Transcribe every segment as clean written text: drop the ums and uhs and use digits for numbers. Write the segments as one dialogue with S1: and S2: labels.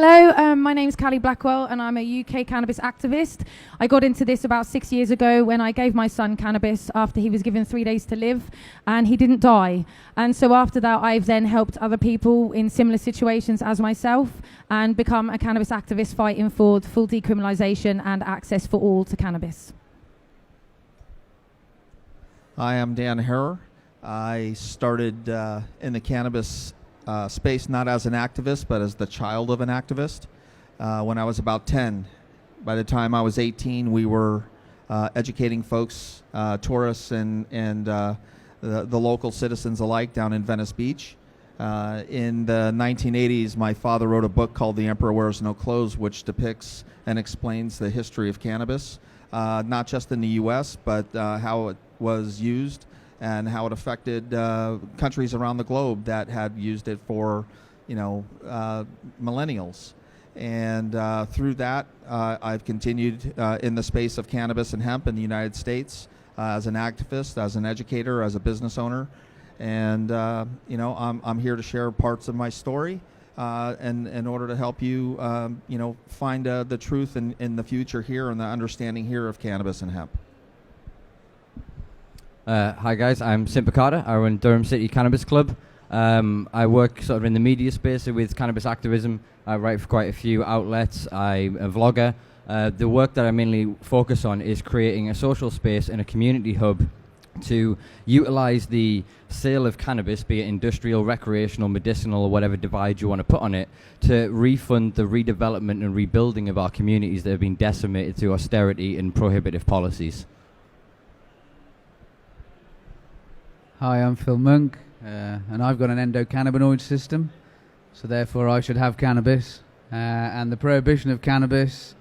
S1: Hello, my name's Callie Blackwell and I'm a UK cannabis activist. I got into this about 6 years ago when I gave my son cannabis after he was given 3 days to live and he didn't die. And so after that I've then helped other people in similar situations as myself and become a cannabis activist fighting for full decriminalisation and access for all to cannabis.
S2: Hi, I'm Dan Harrer. I started in the cannabis space not as an activist, but as the child of an activist when I was about 10. By the time I was 18, we were educating folks, tourists, and the local citizens alike down in Venice Beach. In the 1980s, my father wrote a book called The Emperor Wears No Clothes, which depicts and explains the history of cannabis, not just in the U.S., but how it was used and how it affected countries around the globe that had used it for, millennials. And through that, I've continued in the space of cannabis and hemp in the United States as an activist, as an educator, as a business owner. And, I'm here to share parts of my story and in order to help you, find the truth in the future here and the understanding here of cannabis and hemp.
S3: Hi guys, I'm Simpa. I run Durham City Cannabis Club. I work sort of in the media space with cannabis activism. I write for quite a few outlets. I'm a vlogger. The work that I mainly focus on is creating a social space and a community hub to utilize the sale of cannabis, be it industrial, recreational, medicinal, or whatever divide you want to put on it, to refund the redevelopment and rebuilding of our communities that have been decimated through austerity and prohibitive policies.
S4: Hi, I'm Phil Monk, and I've got an endocannabinoid system, so therefore I should have cannabis. And the prohibition of cannabis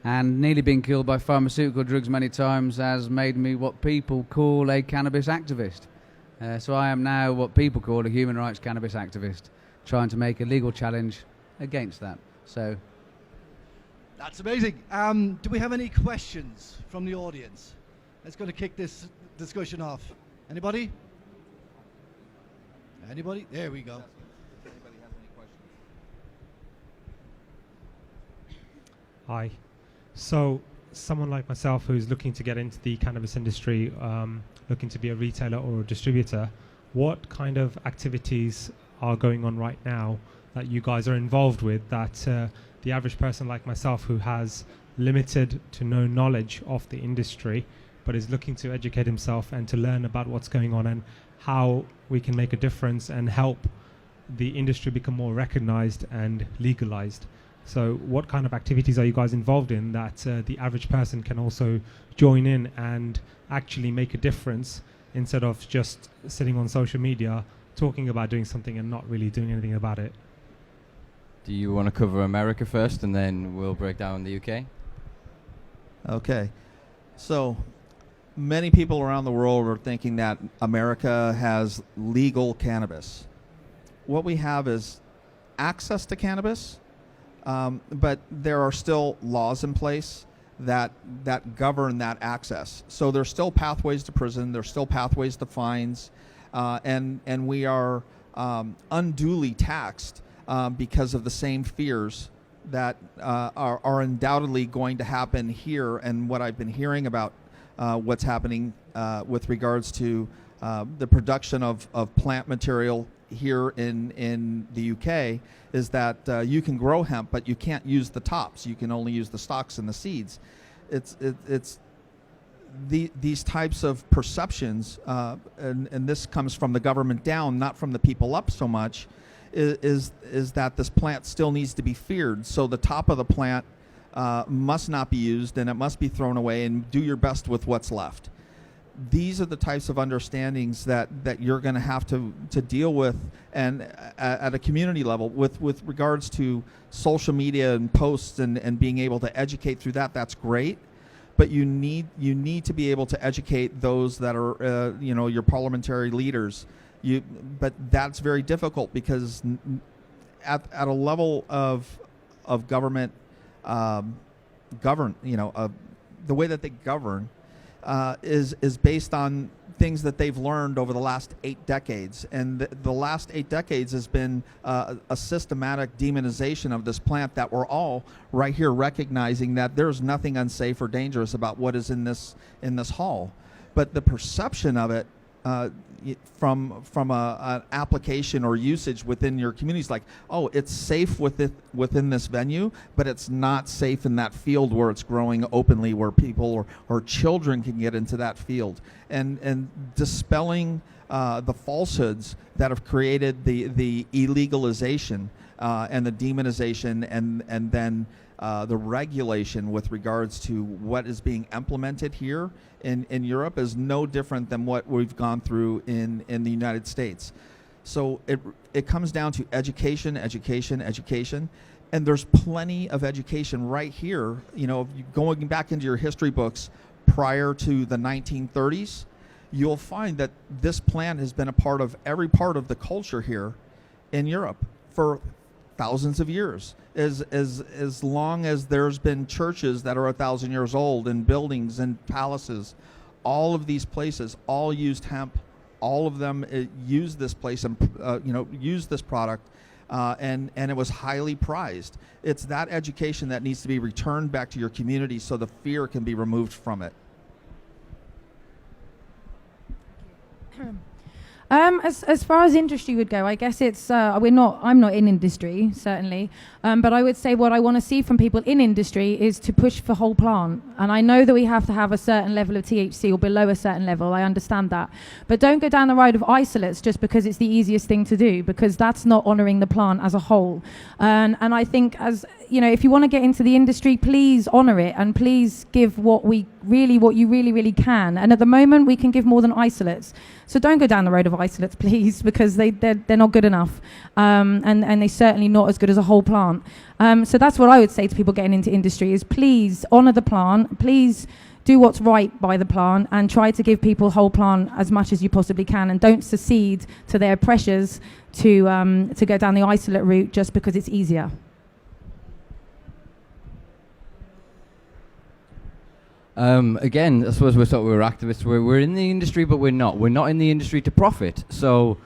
S4: and nearly being killed by pharmaceutical drugs many times has made me what people call a cannabis activist. So I am now what people call a human rights cannabis activist, trying to make a legal challenge against that. So
S5: that's amazing. Do we have any questions from the audience? Let's go to kick this discussion off. Anybody? Anybody? There we go.
S2: If anybody has any questions.
S6: Hi. So someone like myself who's looking to get into the cannabis industry, looking to be a retailer or a distributor, what kind of activities are going on right now that you guys are involved with that the average person like myself who has limited to no knowledge of the industry but is looking to educate himself and to learn about what's going on and how we can make a difference and help the industry become more recognized and legalized. So what kind of activities are you guys involved in that the average person can also join in and actually make a difference instead of just sitting on social media talking about doing something and not really doing anything about it?
S3: Do you want to cover America first and then we'll break down the UK?
S2: Okay. So many people around the world are thinking that America has legal cannabis. What we have is access to cannabis, but there are still laws in place that govern that access. So there's still pathways to prison, there's still pathways to fines, and we are unduly taxed because of the same fears that are undoubtedly going to happen here, and what I've been hearing about what's happening with regards to the production of plant material here in the UK is that you can grow hemp, but you can't use the tops. You can only use the stalks and the seeds. It's these types of perceptions, and this comes from the government down, not from the people up so much, is that this plant still needs to be feared. So the top of the plant must not be used, and it must be thrown away, and do your best with what's left. These are the types of understandings that you're going to have to deal with, and at a community level with regards to social media and posts and being able to educate through that. That's great, but you need to be able to educate those that are your parliamentary leaders. But that's very difficult because at a level of government the way that they govern is based on things that they've learned over the last 8 decades. And the last 8 decades has been a systematic demonization of this plant that we're all right here recognizing that there's nothing unsafe or dangerous about what is in this hall. But the perception of it from an application or usage within your community is like, oh, it's safe within this venue, but it's not safe in that field where it's growing openly, where people or children can get into that field. And dispelling the falsehoods that have created the illegalization and the demonization and then the regulation with regards to what is being implemented here in Europe is no different than what we've gone through in the United States. So it comes down to education, and there's plenty of education right here. You know, going back into your history books prior to the 1930s, you'll find that this plant has been a part of every part of the culture here in Europe for thousands of years. As long as there's been churches that are 1,000 years old, and buildings and palaces, all of these places all used hemp. All of them used this place and used this product, and it was highly prized. It's that education that needs to be returned back to your community so the fear can be removed from it.
S1: As far as industry would go, I guess it's I'm not in industry, certainly, but I would say what I want to see from people in industry is to push for whole plant. And I know that we have to have a certain level of THC or below a certain level. I understand that, but don't go down the road of isolates just because it's the easiest thing to do, because that's not honouring the plant as a whole. And I think, as you know, if you want to get into the industry, please honour it and please give what you really can. And at the moment, we can give more than isolates. So don't go down the road of isolates, please, because they're not good enough, and they're certainly not as good as a whole plant. So that's what I would say to people getting into industry is please honour the plant, please do what's right by the plant, and try to give people whole plant as much as you possibly can, and don't secede to their pressures to go down the isolate route just because it's easier.
S3: Again, I suppose we thought we were activists. We're in the industry, but we're not. We're not in the industry to profit. So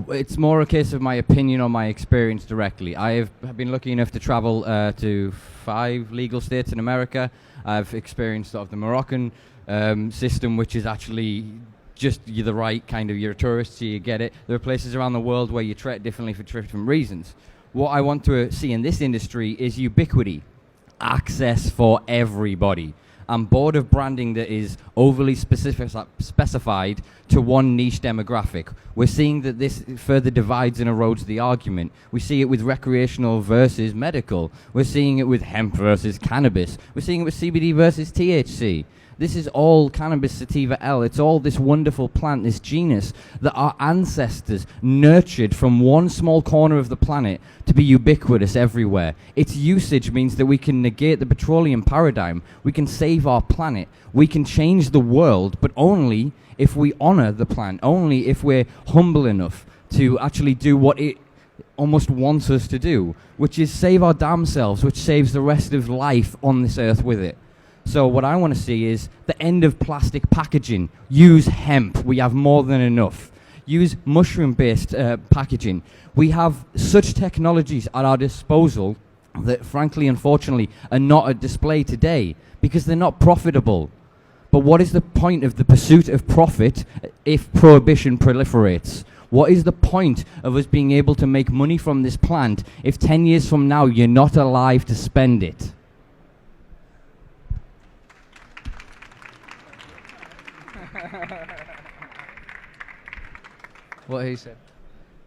S3: it's more a case of my opinion or my experience directly. I have been lucky enough to travel to 5 legal states in America. I've experienced sort of the Moroccan system, which is actually just you're the right kind of, you're a tourist, so you get it. There are places around the world where you treat differently for different reasons. What I want to see in this industry is ubiquity, access for everybody. I'm bored of branding that is overly specified to one niche demographic. We're seeing that this further divides and erodes the argument. We see it with recreational versus medical. We're seeing it with hemp versus cannabis. We're seeing it with CBD versus THC. This is all cannabis sativa L. It's all this wonderful plant, this genus that our ancestors nurtured from one small corner of the planet to be ubiquitous everywhere. Its usage means that we can negate the petroleum paradigm. We can save our planet. We can change the world, but only if we honor the plant, only if we're humble enough to actually do what it almost wants us to do, which is save our damn selves, which saves the rest of life on this earth with it. So what I want to see is the end of plastic packaging. Use hemp. We have more than enough. Use mushroom-based packaging. We have such technologies at our disposal that, frankly, unfortunately, are not at display today because they're not profitable. But what is the point of the pursuit of profit if prohibition proliferates? What is the point of us being able to make money from this plant if 10 years from now you're not alive to spend it?
S4: What he said.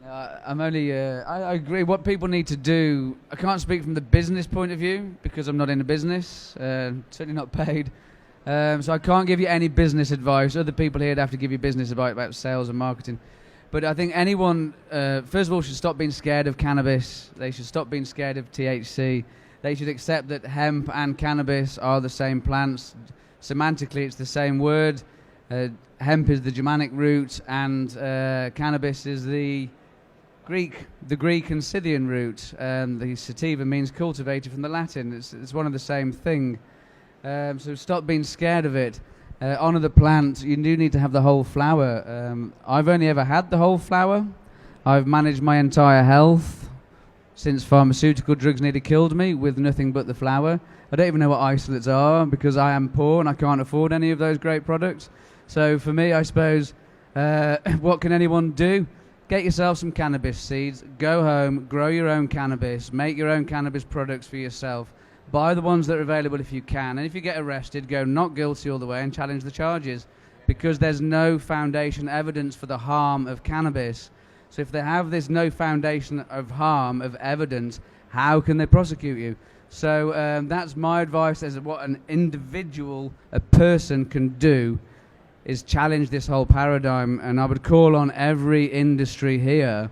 S4: I agree. What people need to do, I can't speak from the business point of view because I'm not in a business, certainly not paid. So I can't give you any business advice. Other people here would have to give you business advice about sales and marketing. But I think anyone, first of all, should stop being scared of cannabis. They should stop being scared of THC. They should accept that hemp and cannabis are the same plants. Semantically, it's the same word. Hemp is the Germanic root, and cannabis is the Greek and Scythian root. The sativa means cultivated from the Latin. It's one of the same thing. So stop being scared of it. Honour the plant. You do need to have the whole flower. I've only ever had the whole flower. I've managed my entire health since pharmaceutical drugs nearly killed me with nothing but the flower. I don't even know what isolates are because I am poor and I can't afford any of those great products. So for me, I suppose, what can anyone do? Get yourself some cannabis seeds, go home, grow your own cannabis, make your own cannabis products for yourself. Buy the ones that are available if you can. And if you get arrested, go not guilty all the way and challenge the charges, because there's no foundation evidence for the harm of cannabis. So if they have this no foundation of harm, of evidence, how can they prosecute you? So that's my advice as what an individual, a person can do, is challenge this whole paradigm. And I would call on every industry here,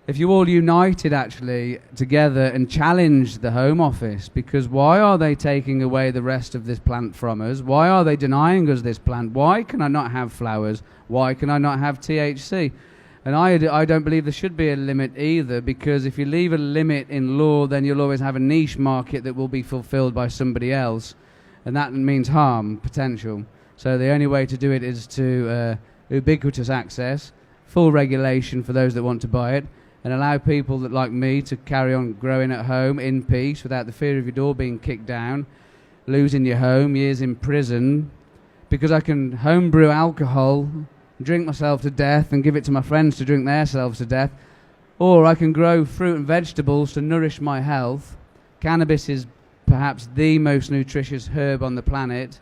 S4: if you all united actually together and challenged the Home Office, because why are they taking away the rest of this plant from us? Why are they denying us this plant? Why can I not have flowers? Why can I not have THC? And I don't believe there should be a limit either, because if you leave a limit in law, then you'll always have a niche market that will be fulfilled by somebody else, and that means harm, potential. So the only way to do it is to ubiquitous access, full regulation for those that want to buy it, and allow people that like me to carry on growing at home in peace without the fear of your door being kicked down, losing your home, years in prison, because I can homebrew alcohol, drink myself to death and give it to my friends to drink themselves to death, or I can grow fruit and vegetables to nourish my health. Cannabis is perhaps the most nutritious herb on the planet,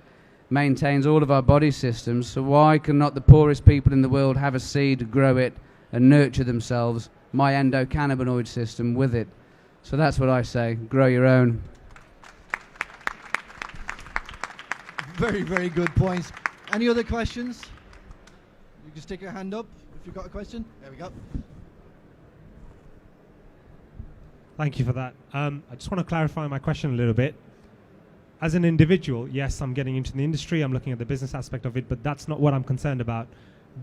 S4: maintains all of our body systems, so why cannot the poorest people in the world have a seed, grow it, and nurture themselves, my endocannabinoid system, with it? So that's what I say, grow your own.
S5: Very, very good points. Any other questions? You can stick your hand up if you've got a question. There we go.
S6: Thank you for that. I just want to clarify my question a little bit. As an individual, yes, I'm getting into the industry, I'm looking at the business aspect of it, but that's not what I'm concerned about.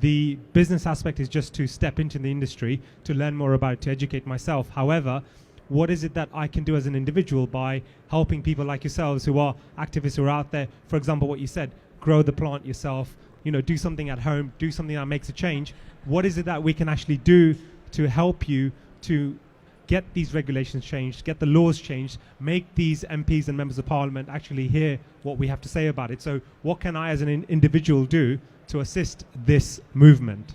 S6: The business aspect is just to step into the industry, to learn more about it, to educate myself. However, what is it that I can do as an individual by helping people like yourselves who are activists who are out there? For example, what you said, grow the plant yourself, do something at home, do something that makes a change. What is it that we can actually do to help you to get these regulations changed, get the laws changed, make these MPs and members of parliament actually hear what we have to say about it? So what can I as an individual do to assist this movement?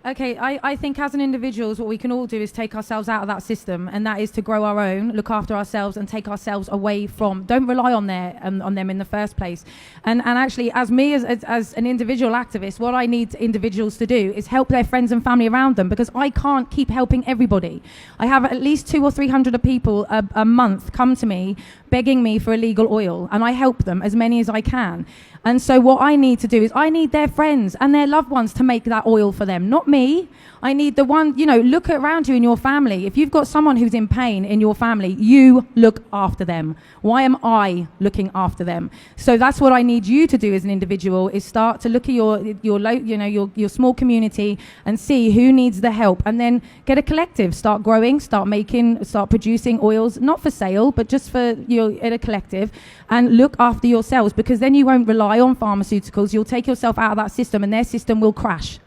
S1: Okay, I think as an individuals, what we can all do is take ourselves out of that system, and that is to grow our own, look after ourselves, and take ourselves away from. Don't rely on them in the first place. And actually, as me as an individual activist, what I need individuals to do is help their friends and family around them, because I can't keep helping everybody. I have at least 200 or 300 people a month come to me begging me for illegal oil, and I help them as many as I can. And so what I need to do is I need their friends and their loved ones to make that oil for them, not me. I need the one, look around you in your family. If you've got someone who's in pain in your family, you look after them. Why am I looking after them? So that's what I need you to do as an individual, is start to look at your small community and see who needs the help, and then get a collective, start growing, start producing oils, not for sale, but just for in a collective, and look after yourselves, because then you won't rely on pharmaceuticals. You'll take yourself out of that system, and their system will crash.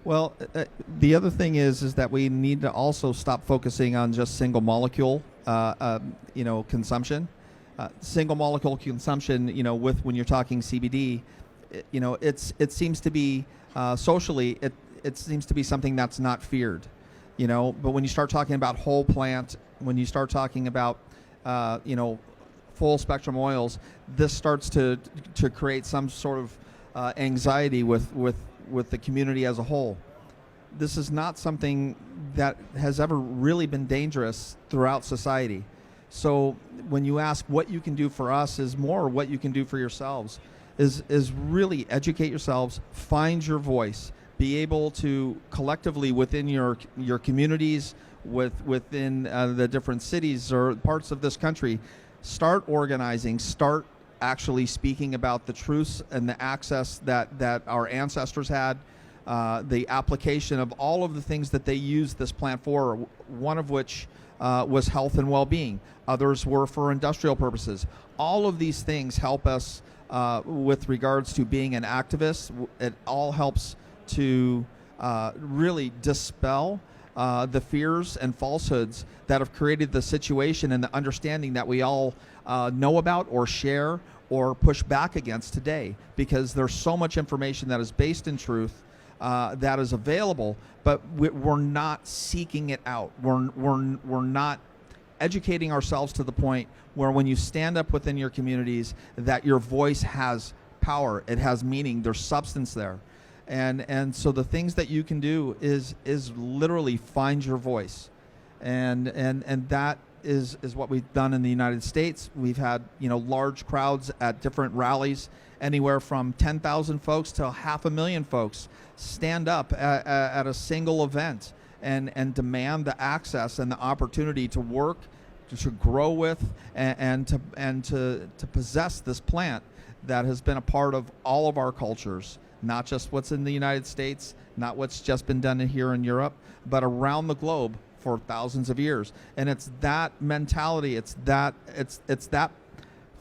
S2: Well, the other thing is that we need to also stop focusing on just single molecule, consumption. Single molecule consumption, when you're talking CBD, it seems to be socially, it seems to be something that's not feared, But when you start talking about whole plant, when you start talking about, full spectrum oils, this starts to create some sort of anxiety with the community as a whole. This is not something that has ever really been dangerous throughout society. So when you ask what you can do for us is more what you can do for yourselves, is really educate yourselves, find your voice, be able to collectively within your communities, within the different cities or parts of this country, start organizing, start actually speaking about the truths and the access that our ancestors had. the application of all of the things that they use this plant for, one of which was health and well-being. Others were for industrial purposes. All of these things help us with regards to being an activist. It all helps to really dispel the fears and falsehoods that have created the situation and the understanding that we all know about or share or push back against today, because there's so much information that is based in truth that is available, but we're not seeking it out. We're not educating ourselves to the point where when you stand up within your communities that your voice has power, it has meaning, there's substance there. And so the things that you can do is literally find your voice. And that is what we've done in the United States. We've had, large crowds at different rallies, anywhere from 10,000 folks to 500,000 folks stand up at a single event and demand the access and the opportunity to work, to grow with, and to possess this plant that has been a part of all of our cultures, not just what's in the United States, not what's just been done here in Europe, but around the globe for thousands of years. And it's that mentality, it's that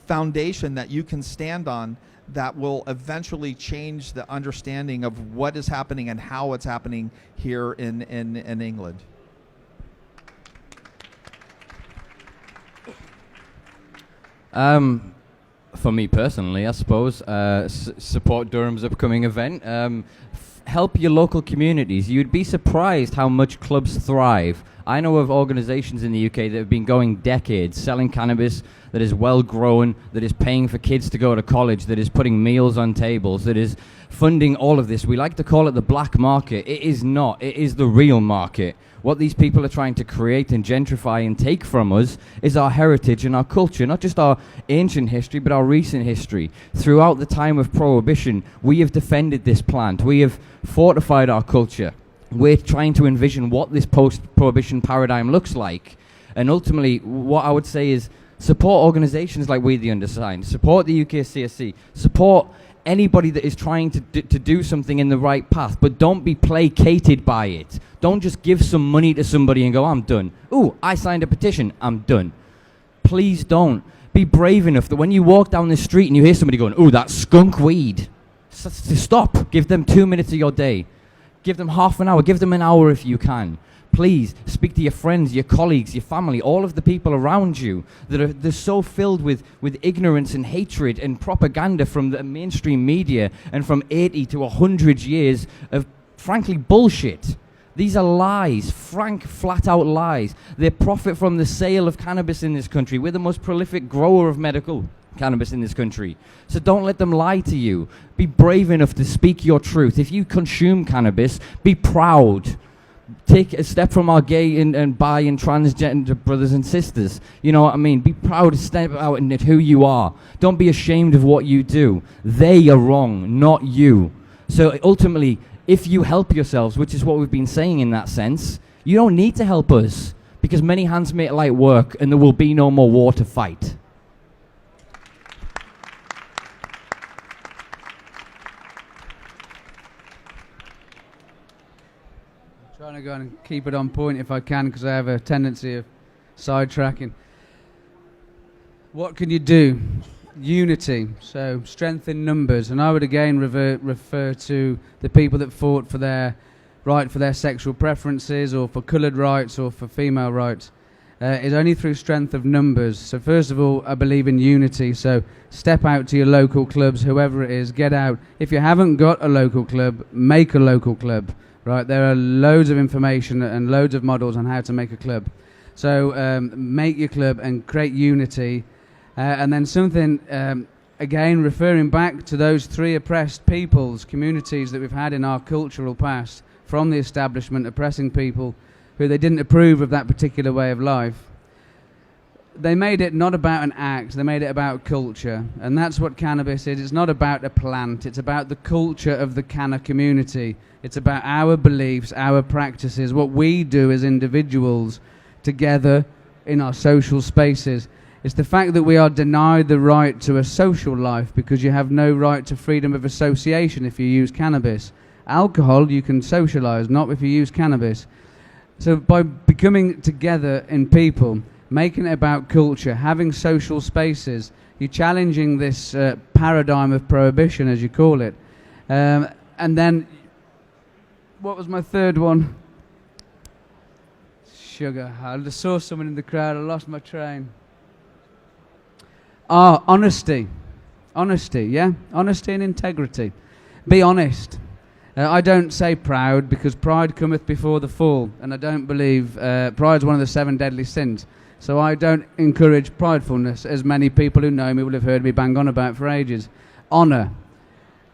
S2: foundation that you can stand on that will eventually change the understanding of what is happening and how it's happening here in England.
S3: For me personally, I suppose, support Durham's upcoming event. Help your local communities. You'd be surprised how much clubs thrive. I know of organizations in the UK that have been going decades, selling cannabis that is well grown, that is paying for kids to go to college, that is putting meals on tables, that is funding all of this. We like to call it the black market. It is not. It is the real market. What these people are trying to create and gentrify and take from us is our heritage and our culture, not just our ancient history, but our recent history. Throughout the time of Prohibition, we have defended this plant. We have fortified our culture. We're trying to envision what this post-Prohibition paradigm looks like. And ultimately, what I would say is support organizations like We the Undersigned, support the UKCSC, support anybody that is trying to do something in the right path, but don't be placated by it. Don't just give some money to somebody and go, I'm done. Ooh, I signed a petition, I'm done. Please don't. Be brave enough that when you walk down the street and you hear somebody going, ooh, that's skunk weed, stop. Give them 2 minutes of your day. Give them half an hour. Give them an hour if you can. Please speak to your friends, your colleagues, your family, all of the people around you that are they're so filled with ignorance and hatred and propaganda from the mainstream media and from 80 to 100 years of, frankly, bullshit. These are lies, frank, flat-out lies. They profit from the sale of cannabis in this country. We're the most prolific grower of medical cannabis in this country. So don't let them lie to you. Be brave enough to speak your truth. If you consume cannabis, be proud. Take a step from our gay and bi and transgender brothers and sisters. You know what I mean? Be proud to step out and admit who you are. Don't be ashamed of what you do. They are wrong, not you. So ultimately, if you help yourselves, which is what we've been saying in that sense, you don't need to help us, because many hands make light work and there will be no more war to fight.
S4: Trying to go and keep it on point if I can, because I have a tendency of sidetracking. What can you do? Unity, so strength in numbers, and I would again refer to the people that fought for their right for their sexual preferences, or for coloured rights, or for female rights. Is only through strength of numbers. So first of all, I believe in unity. So step out to your local clubs, whoever it is, get out. If you haven't got a local club, make a local club. Right, there are loads of information and loads of models on how to make a club. So make your club and create unity. And then something, again, referring back to those three oppressed peoples, communities that we've had in our cultural past, from the establishment oppressing people who they didn't approve of that particular way of life. They made it not about an act, they made it about culture. And that's what cannabis is. It's not about a plant, it's about the culture of the canna community. It's about our beliefs, our practices, what we do as individuals together in our social spaces. It's the fact that we are denied the right to a social life because you have no right to freedom of association if you use cannabis. alcohol, you can socialize, not if you use cannabis. So by becoming together in people, making it about culture, having social spaces, you're challenging this paradigm of prohibition, as you call it. And then, what was my third one? Sugar. I just saw someone in the crowd, I lost my train. Honesty. Honesty, yeah? Honesty and integrity. Be honest. I don't say proud, because pride cometh before the fall, and I don't believe pride's one of the 7 deadly sins. So I don't encourage pridefulness, as many people who know me will have heard me bang on about for ages. Honour.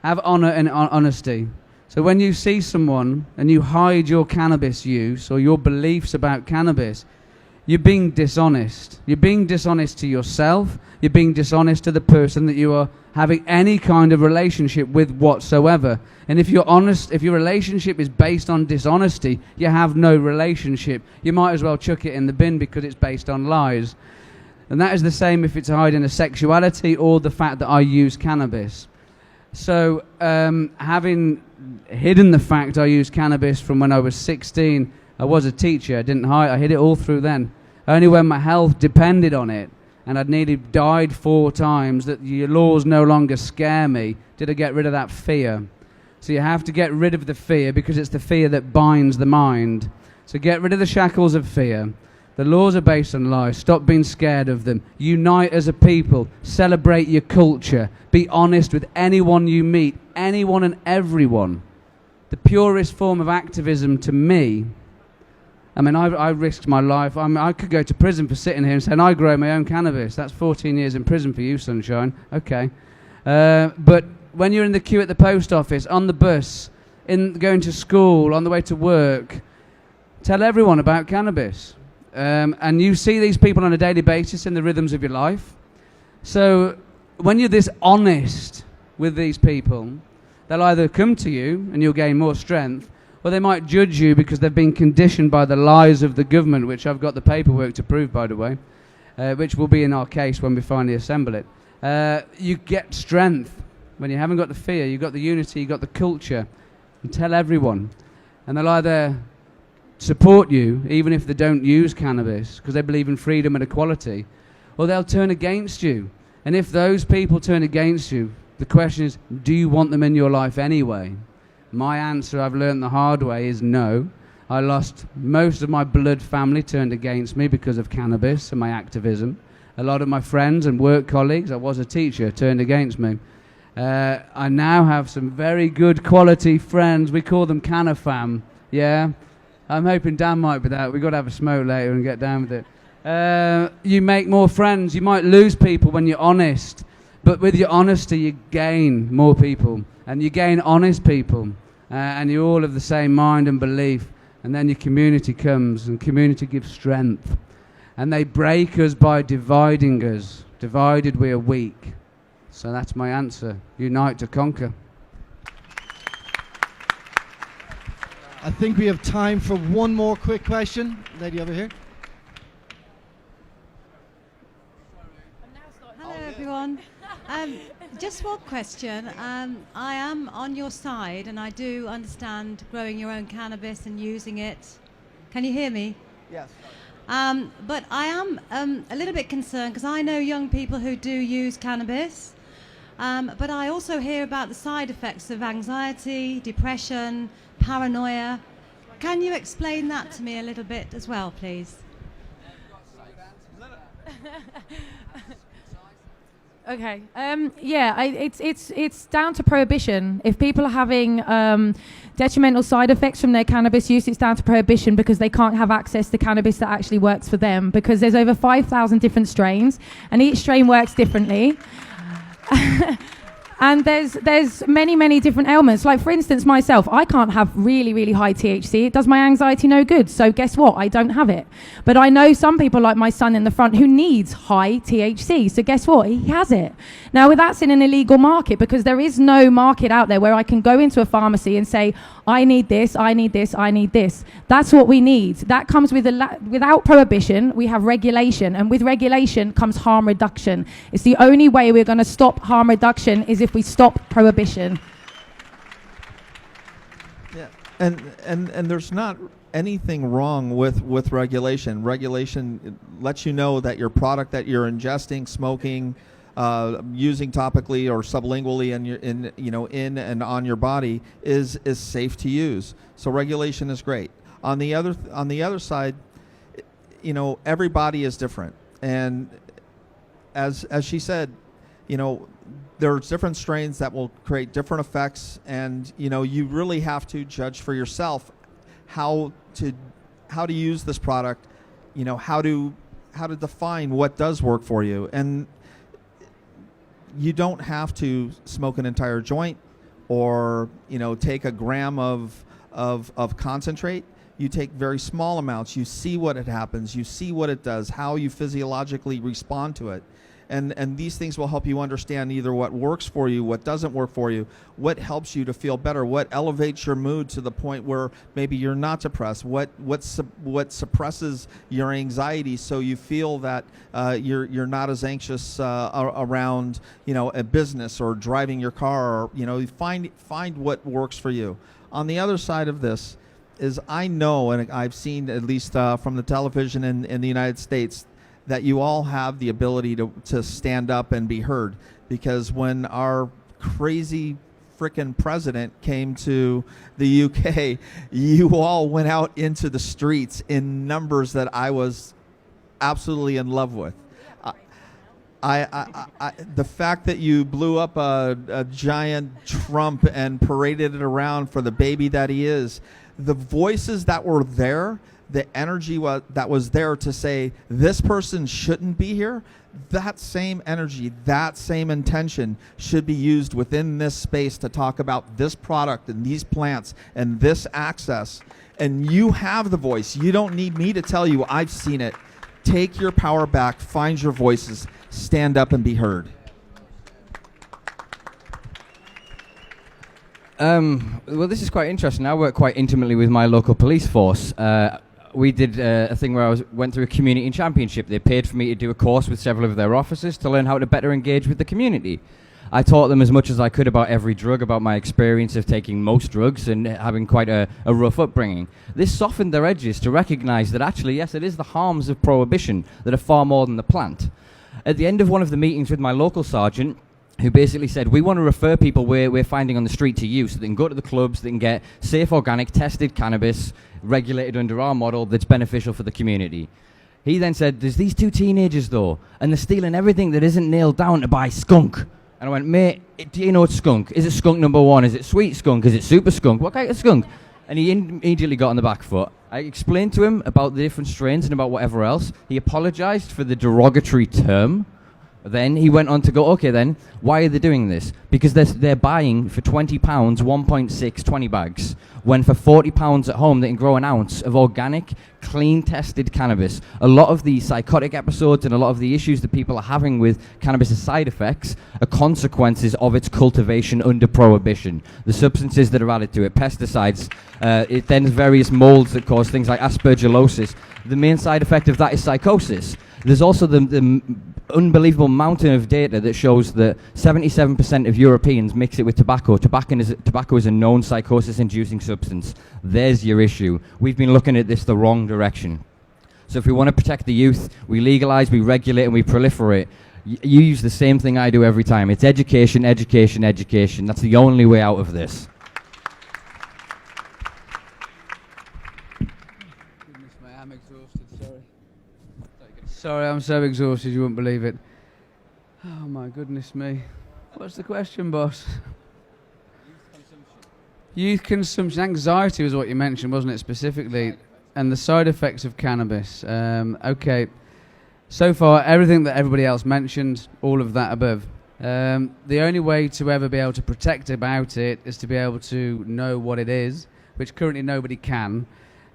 S4: Have honour and honesty. So when you see someone and you hide your cannabis use or your beliefs about cannabis, you're being dishonest. You're being dishonest to yourself. You're being dishonest to the person that you are having any kind of relationship with whatsoever. And if you're honest, if your relationship is based on dishonesty, you have no relationship. You might as well chuck it in the bin because it's based on lies. And that is the same if it's hiding a sexuality or the fact that I use cannabis. So having hidden the fact I used cannabis from when I was 16, I was a teacher. I didn't hide. I hid it all through then. Only when my health depended on it, and I'd nearly died 4 times, that your laws no longer scare me, did I get rid of that fear. So you have to get rid of the fear, because it's the fear that binds the mind. So get rid of the shackles of fear. The laws are based on lies. Stop being scared of them. Unite as a people. Celebrate your culture. Be honest with anyone you meet, anyone and everyone. The purest form of activism to me, I mean, I risked my life. I could go to prison for sitting here and saying, I grow my own cannabis. That's 14 years in prison for you, sunshine. Okay. But when you're in the queue at the post office, on the bus, going to school, on the way to work, tell everyone about cannabis. And you see these people on a daily basis in the rhythms of your life. So when you're this honest with these people, they'll either come to you and you'll gain more strength, or they might judge you because they've been conditioned by the lies of the government, which I've got the paperwork to prove, by the way, which will be in our case when we finally assemble it. You get strength. When you haven't got the fear, you've got the unity, you've got the culture. And tell everyone. And they'll either support you, even if they don't use cannabis, because they believe in freedom and equality, or they'll turn against you. And if those people turn against you, the question is, do you want them in your life anyway? My answer, I've learned the hard way, is no. I lost most of my blood family turned against me because of cannabis and my activism. A lot of my friends and work colleagues, I was a teacher, turned against me. I now have some very good quality friends. We call them Canafam. Yeah? I'm hoping Dan might be that. We've got to have a smoke later and get down with it. You make more friends. You might lose people when you're honest. But with your honesty, you gain more people. And you gain honest people. And you're all of the same mind and belief. And then your community comes, and community gives strength. And they break us by dividing us. Divided, we are weak. So that's my answer. Unite to conquer.
S5: I think we have time for one more quick question. Lady over here.
S7: Hello everyone. Just one question. I am on your side, and I do understand growing your own cannabis and using it. Can you hear me?
S2: Yes.
S7: But I am a little bit concerned, because I know young people who do use cannabis, but I also hear about the side effects of anxiety, depression, paranoia. Can you explain that to me a little bit as well, please?
S1: Okay. It's down to prohibition. If people are having detrimental side effects from their cannabis use, it's down to prohibition, because they can't have access to cannabis that actually works for them, because there's over 5,000 different strains, and each strain works differently. And there's many different ailments. Like, for instance, myself, I can't have really high THC. It does my anxiety no good. So guess what? I don't have it. But I know some people, like my son in the front, who needs high THC. So guess what? He has it. Now, that's in an illegal market, because there is no market out there where I can go into a pharmacy and say, I need this, I need this, I need this. That's what we need. That comes with without prohibition, we have regulation. And with regulation comes harm reduction. It's the only way we're going to stop harm reduction is if we stop prohibition.
S2: Yeah, and there's not anything wrong with regulation. Regulation lets you know that your product that you're ingesting, smoking, using topically or sublingually in and on your body is safe to use. So regulation is great. On the other side, everybody is different, and as she said, there's different strains that will create different effects, and you really have to judge for yourself how to use this product, how to define what does work for you. And you don't have to smoke an entire joint or take a gram of concentrate. You take very small amounts. You see what it happens. You see what it does, how you physiologically respond to it. And these things will help you understand either what works for you, what doesn't work for you, what helps you to feel better, what elevates your mood to the point where maybe you're not depressed, what suppresses your anxiety so you feel that you're not as anxious around a business or driving your car, or find what works for you. On the other side of this is, I know, and I've seen at least from the television in the United States, that you all have the ability to stand up and be heard. Because when our crazy frickin' president came to the UK, you all went out into the streets in numbers that I was absolutely in love with. The fact that you blew up a giant Trump and paraded it around for the baby that he is, the voices that were there, the energy that was there to say this person shouldn't be here, that same energy, that same intention should be used within this space to talk about this product and these plants and this access. And you have the voice. You don't need me to tell you. I've seen it. Take your power back. Find your voices. Stand up and be heard.
S3: Well, this is quite interesting. I work quite intimately with my local police force. We did a thing where I went through a community championship. They paid for me to do a course with several of their officers to learn how to better engage with the community. I taught them as much as I could about every drug, about my experience of taking most drugs and having quite a rough upbringing. This softened their edges to recognize that actually, yes, it is the harms of prohibition that are far more than the plant. At the end of one of the meetings with my local sergeant, who basically said, we want to refer people we're finding on the street to you so they can go to the clubs, they can get safe, organic, tested cannabis regulated under our model that's beneficial for the community. He then said, there's these two teenagers though, and they're stealing everything that isn't nailed down to buy skunk. And I went, mate, do you know it's skunk? Is it skunk number one? Is it sweet skunk? Is it super skunk? What kind of skunk? And he immediately got on the back foot. I explained to him about the different strains and about whatever else. He apologized for the derogatory term. Then he went on to go, okay then, why are they doing this? Because they're buying for £20 1.6 20 bags, when for £40 at home they can grow an ounce of organic, clean tested cannabis. A lot of the psychotic episodes and a lot of the issues that people are having with cannabis' side effects are consequences of its cultivation under prohibition. The substances that are added to it, pesticides, it then various molds that cause things like aspergillosis. The main side effect of that is psychosis. There's also the unbelievable mountain of data that shows that 77% of Europeans mix it with tobacco. Tobacco is a known psychosis-inducing substance. There's your issue. We've been looking at this the wrong direction. So if we want to protect the youth, we legalize, we regulate, and we proliferate. You use the same thing I do every time. It's education, education, education. That's the only way out of this.
S4: Goodness me, I'm exhausted, sorry. Sorry, I'm so exhausted you wouldn't believe it. Oh my goodness me. What's the question, boss? Youth consumption. Anxiety was what you mentioned, wasn't it, specifically? And the side effects of cannabis. Okay. So far, everything that everybody else mentioned, all of that above. The only way to ever be able to protect about it is to be able to know what it is, which currently nobody can.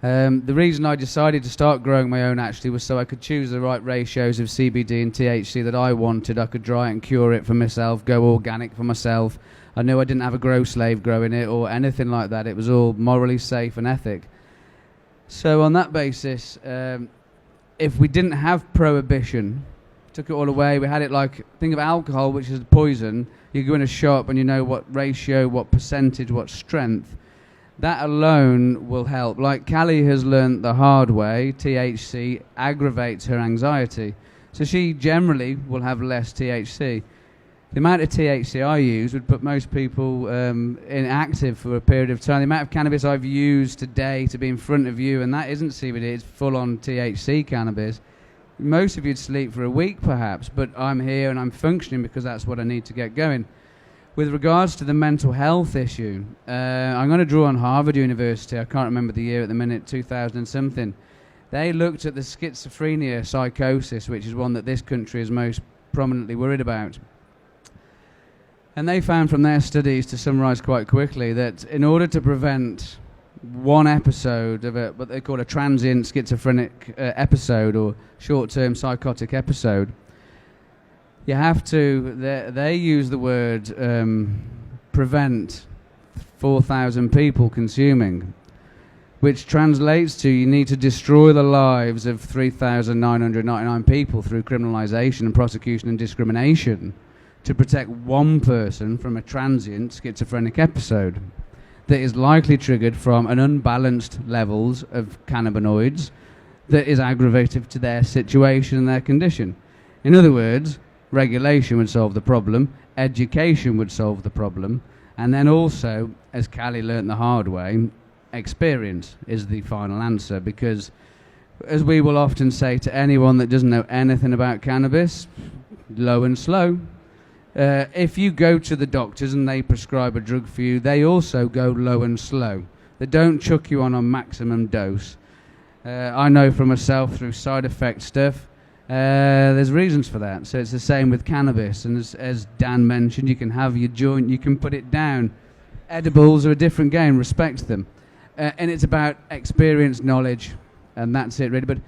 S4: The reason I decided to start growing my own actually was so I could choose the right ratios of CBD and THC that I wanted. I could dry it and cure it for myself, go organic for myself. I knew I didn't have a grow slave growing it or anything like that. It was all morally safe and ethic. So on that basis, if we didn't have prohibition, took it all away, we had it like, think of alcohol, which is poison. You go in a shop and you know what ratio, what percentage, what strength. that alone will help. Like Callie has learnt the hard way, THC aggravates her anxiety. So she generally will have less THC. The amount of THC I use would put most people inactive for a period of time. The amount of cannabis I've used today to be in front of you, and that isn't CBD, it's full-on THC cannabis. Most of you'd sleep for a week perhaps, but I'm here and I'm functioning because that's what I need to get going. With regards to the mental health issue, I'm going to draw on Harvard University. I can't remember the year at the minute, 2000 and something. They looked at the schizophrenia psychosis, which is one that this country is most prominently worried about. And they found from their studies, to summarise quite quickly, that in order to prevent one episode of what they call a transient schizophrenic episode or short-term psychotic episode, you have to, they use the word prevent 4,000 people consuming, which translates to you need to destroy the lives of 3,999 people through criminalisation and prosecution and discrimination to protect one person from a transient schizophrenic episode that is likely triggered from an unbalanced levels of cannabinoids that is aggravative to their situation and their condition. In other words, regulation would solve the problem, education would solve the problem, and then also, as Callie learnt the hard way, experience is the final answer, because as we will often say to anyone that doesn't know anything about cannabis, low and slow. If you go to the doctors and they prescribe a drug for you, they also go low and slow. They don't chuck you on a maximum dose. I know for myself through side effect stuff, there's reasons for that. So it's the same with cannabis. And as Dan mentioned, you can have your joint, you can put it down. Edibles are a different game, respect them. And it's about experience, knowledge, and that's it really. But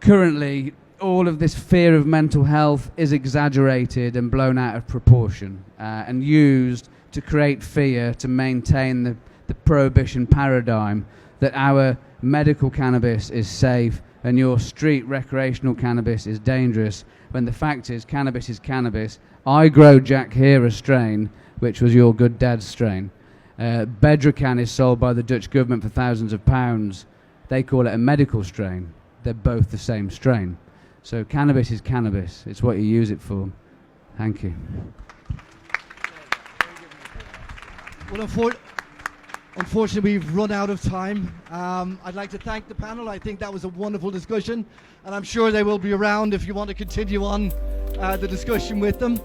S4: currently, all of this fear of mental health is exaggerated and blown out of proportion and used to create fear to maintain the prohibition paradigm that our medical cannabis is safe and your street recreational cannabis is dangerous, when the fact is cannabis is cannabis. I grow Jack Herer strain, which was your good dad's strain. Bedrocan is sold by the Dutch government for thousands of pounds. They call it a medical strain. They're both the same strain. So cannabis is cannabis. It's what you use it for. Thank you.
S5: Well, unfortunately, we've run out of time. I'd like to thank the panel. I think that was a wonderful discussion, and I'm sure they will be around if you want to continue on the discussion with them.